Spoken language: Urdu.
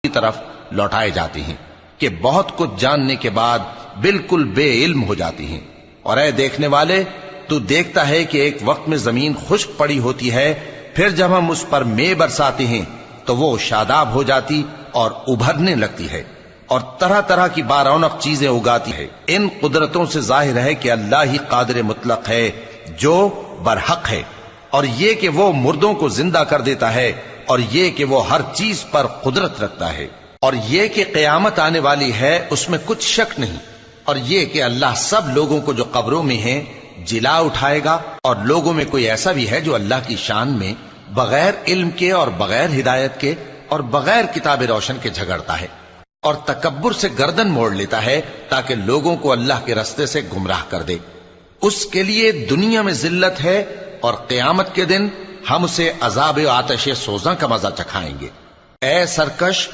کی طرف لوٹائے جاتے ہیں کہ بہت کچھ جاننے کے بعد بالکل بے علم ہو جاتی ہیں۔ اور اے دیکھنے والے، تو دیکھتا ہے کہ ایک وقت میں زمین خشک پڑی ہوتی ہے، پھر جب ہم اس پر مے برساتے ہیں تو وہ شاداب ہو جاتی اور ابھرنے لگتی ہے اور طرح طرح کی بارونق چیزیں اگاتی ہے۔ ان قدرتوں سے ظاہر ہے کہ اللہ ہی قادر مطلق ہے جو برحق ہے، اور یہ کہ وہ مردوں کو زندہ کر دیتا ہے، اور یہ کہ وہ ہر چیز پر قدرت رکھتا ہے، اور یہ کہ قیامت آنے والی ہے اس میں کچھ شک نہیں، اور یہ کہ اللہ سب لوگوں کو جو قبروں میں ہیں جلا اٹھائے گا، اور لوگوں میں کوئی ایسا بھی ہے جو اللہ کی شان میں بغیر علم کے اور بغیر ہدایت کے اور بغیر کتاب روشن کے جھگڑتا ہے اور تکبر سے گردن موڑ لیتا ہے تاکہ لوگوں کو اللہ کے رستے سے گمراہ کر دے۔ اس کے لیے دنیا میں ذلت ہے، اور قیامت کے دن ہم اسے عذاب آتش سوزاں کا مزہ چکھائیں گے۔ اے سرکش،